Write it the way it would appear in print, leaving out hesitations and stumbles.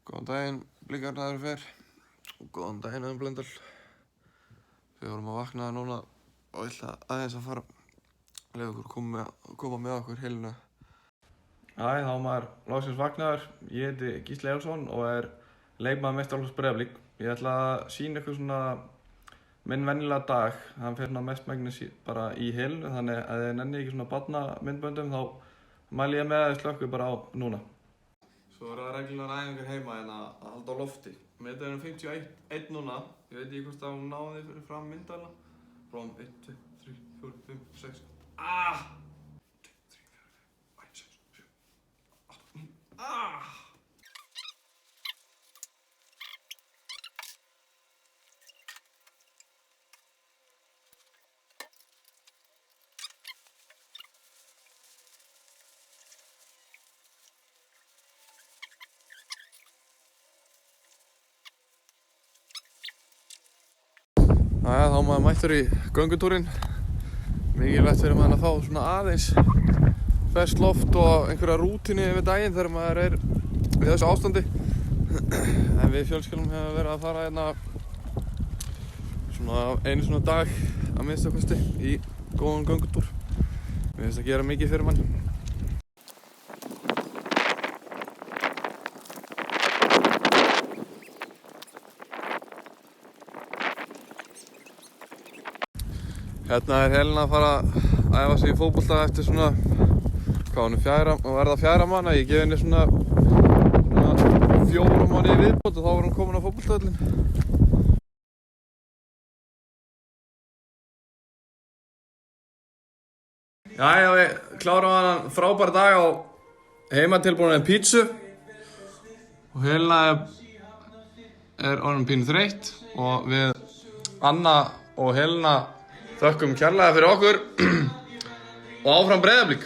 Góðan daginn, Blikarnaður fer og góðan daginn, Blöndal. Við vorum að vakna núna og ætla aðeins að fara leið okkur koma með okkur heilina. Þá maður loksins vaknaður. Ég heiti Gísli Eyjólfsson og leikmaður meistaraflokks Breiðablik. Ég ætla að sýna ykkur svona minn venjulega dag. Hann fer mestmegnis bara í heilinu, þannig að þið nenni ekki svona barnamyndböndum þá mæli ég með að þið slökkið bara á núna. Svo það reglulegar æfingar heima en að halda á lofti. Metið 51 núna. Ég veit ekki hvort að hún náði fyrir fram myndalina. Frá 1, 2, 3, 4, 5, 6. 1, 2, 3, 4, 5, 6, 7, 8, 9. Þá maður mættur í göngutúrinn. Mikilvægt fyrir maður að fá svona aðeins ferskt loft og einhverja rútínu yfir daginn þegar maður í þessu ástandi. En við fjölskyldum hefur verið að fara hérna svona einu svona dag að minnsta kosti í góðan göngutúr. Mér finnst að gera mikið fyrir mann. Hérna Helena að fara að æfa sig í fótbolta eftir svona, verða 4 mánuði. Ég gef henni svona 4 mánuði í viðbót og þá var hún komin á fótboltavöllinn. Við klárum hann frábær dag á heimatilbúinni pítsu og Helena orðin pínu þreytt og við Anna og Helena þökkum kærlega fyrir okkur og áfram Breiðablik.